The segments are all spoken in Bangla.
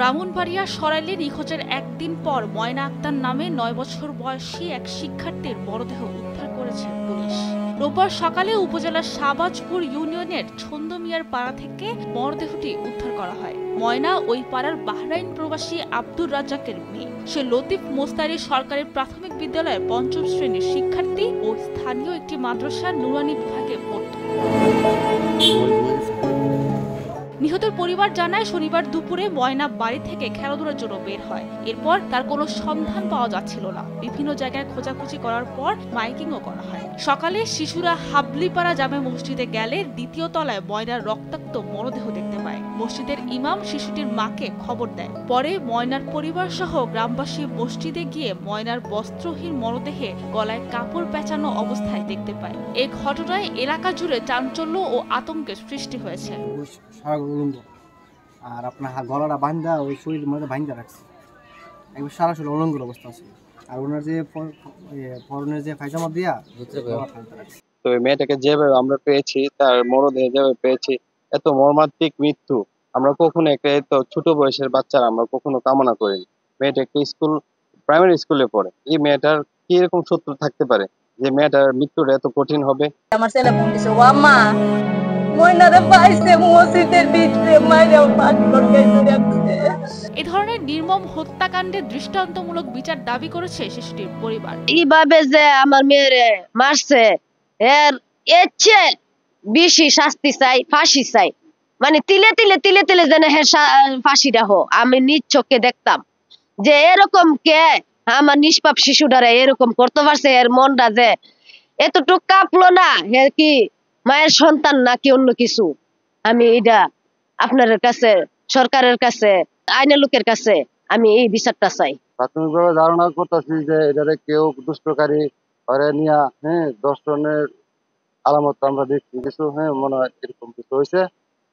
ব্রাহ্মণবাড়িয়া সরাইলে নিখোঁজের একদিন পর ময়না আক্তার নামে ৯ বছর বয়সী এক শিক্ষার্থীর মরদেহ উদ্ধার করেছে পুলিশ। রোববার সকালে উপজেলার শাহবাজপুর ইউনিয়নের ছন্দমিয়ার পাড়া থেকে মরদেহটি উদ্ধার করা হয়। ময়না ওই পাড়ার বাহরাইন প্রবাসী আব্দুর রাজ্জাকের মেয়ে। সে লতিফ মোস্তারি সরকারি প্রাথমিক বিদ্যালয়ের ৫ম শ্রেণীর শিক্ষার্থী ও স্থানীয় একটি মাদ্রাসার নুরানি বিভাগে পড়ত। নিহতের পরিবার জানায়, শনিবার দুপুরে ময়না বাড়ি থেকে খেলাধুলার জন্য বের হয়। এরপর তার কোনো সন্ধান পাওয়া যাচ্ছিল না। বিভিন্ন জায়গায় খোঁজাখুঁজি করার পর মাইকিংও করা হয়। সকালে শিশুরা হাবলিপাড়া জামে মসজিদে গেলে দ্বিতীয় তলায় ময়নার রক্তাক্ত মরদেহ দেখতে পায়। মসজিদের ইমাম শিশুটির মাকে খবর দেয়। পরে ময়নার পরিবার সহ গ্রামবাসী মসজিদে গিয়ে ময়নার বস্ত্রহীন মরদেহে গলায় কাপড় পেঁচানো অবস্থায় দেখতে পায়। এই ঘটনায় এলাকা জুড়ে চাঞ্চল্য ও আতঙ্কের সৃষ্টি হয়েছে। আর আপনার গলাটা বান্ধা ওই শরীরের মধ্যে বান্ধা রাখছে, একবার সারা শরীর অলঙ্গুর অবস্থা আছে। আর ওনার যে পরনের যে পায়জামা দিয়া তো ওই মেয়েটাকে যেভাবে আমরা পেয়েছি, তার মরদেহ যেভাবে পেয়েছি, এত মর্মান্তিক মৃত্যু আমরা কখনো একটা এত ছোট বয়সের বাচ্চারা আমরা কখনো কামনা করিনি। মেয়েটা একটা প্রাইমারি স্কুলে পড়ে। এই মেয়েটার কি এরকম শত্রু থাকতে পারে যে মেয়েটার মৃত্যুটা এত কঠিন হবে? আমার ছেলে ফোন দিছে, ও আম্মা ময়নারে পাইছে মসজিদের ভিতরে মাইরা পাঁচ লটকাই ধরে রাখছে। এই ধরনের নির্মম হত্যাকাণ্ডের দৃষ্টান্তমূলক বিচার দাবি করেছে শিশুটির পরিবার। এইভাবে যে আমার মেয়েরে মারছে, এর চেয়ে বেশি শাস্তি চাই, ফাঁসি চাই। মানে তিলে তিলে তিলে তিলে যেন ফাঁসিটা হো। আমি নিজ চোখে দেখতাম যে এরকম কে আমার নিষ্পাপ শিশুটারে এরকম করতে পারছে। এর মনটা যে এতটুক কাঁপলো না, হে কি মায়ের সন্তান নাকি অন্য কিছু। আমি এটা আপনার কাছে, সরকারের কাছে, আইনের লোকের কাছে আমি এই বিচারটা চাই। প্রাথমিকভাবে ধারণা করতেছি যে এটারে কেউ দুষ্টকারী ঘরে নিয়ে দর্শনের আলামত আমরা দেখছি কিছু, মনে হয় এরকম কিছু হয়েছে।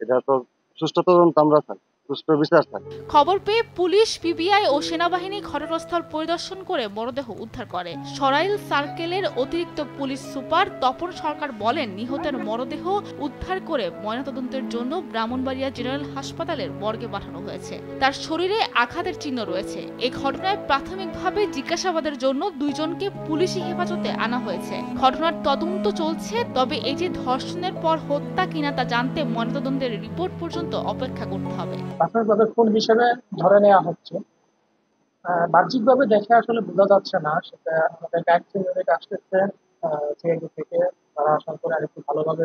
এটা তো সুষ্ঠু তদন্ত আমরা চাই, সুষ্ঠু বিচার চাই। খবর পেয়ে পুলিশ, পিবিআই ও সেনাবাহিনী ঘটনাস্থল পরিদর্শন করে মরদেহ উদ্ধার করে। সরাইল সার্কেলের অতিরিক্ত পুলিশ সুপার তপন সরকার বলেন, নিহতের মরদেহ উদ্ধার করে ময়নাতদন্তের জন্য ব্রাহ্মণবাড়িয়া জেনারেল হাসপাতালের মর্গে পাঠানো হয়েছে। তার শরীরে আঘাতের চিহ্ন রয়েছে। এই ঘটনায় প্রাথমিকভাবে জিজ্ঞাসাবাদের জন্য 2 জনকে পুলিশি হেফাজতে আনা হয়েছে। ঘটনার তদন্ত চলছে, তবে এই যে ধর্ষণের পর হত্যা কিনা তা জানতে ময়নাতদন্তের রিপোর্ট পর্যন্ত অপেক্ষা করতে হবে। প্রাথমিকভাবে খুন হিসেবে ধরে নেওয়া হচ্ছে। বাহ্যিকভাবে দেখে আসলে বোঝা যাচ্ছে না, সেটা আমাদের গাইড থেকে আসতেছে সিআইডি থেকে, তারা আশা করে আরেকটু ভালোভাবে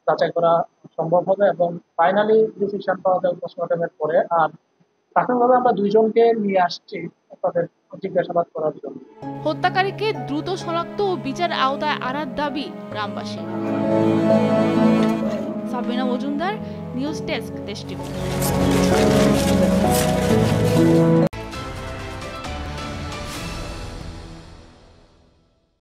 যাচাই করা সম্ভব হবে এবং ফাইনালি ডিসিশন পাওয়া যাবে পোস্টমর্টমের পরে। আর প্রাথমিকভাবে আমরা 2 জনকে নিয়ে আসছি তাদের জিজ্ঞাসাবাদ করার জন্য। হত্যাকারীকে দ্রুত শনাক্ত ও বিচার আওতায় আনার দাবি গ্রামবাসী। সাবিনা মজুমদার, নিউজ ডেস্ক, দেশ টিভি।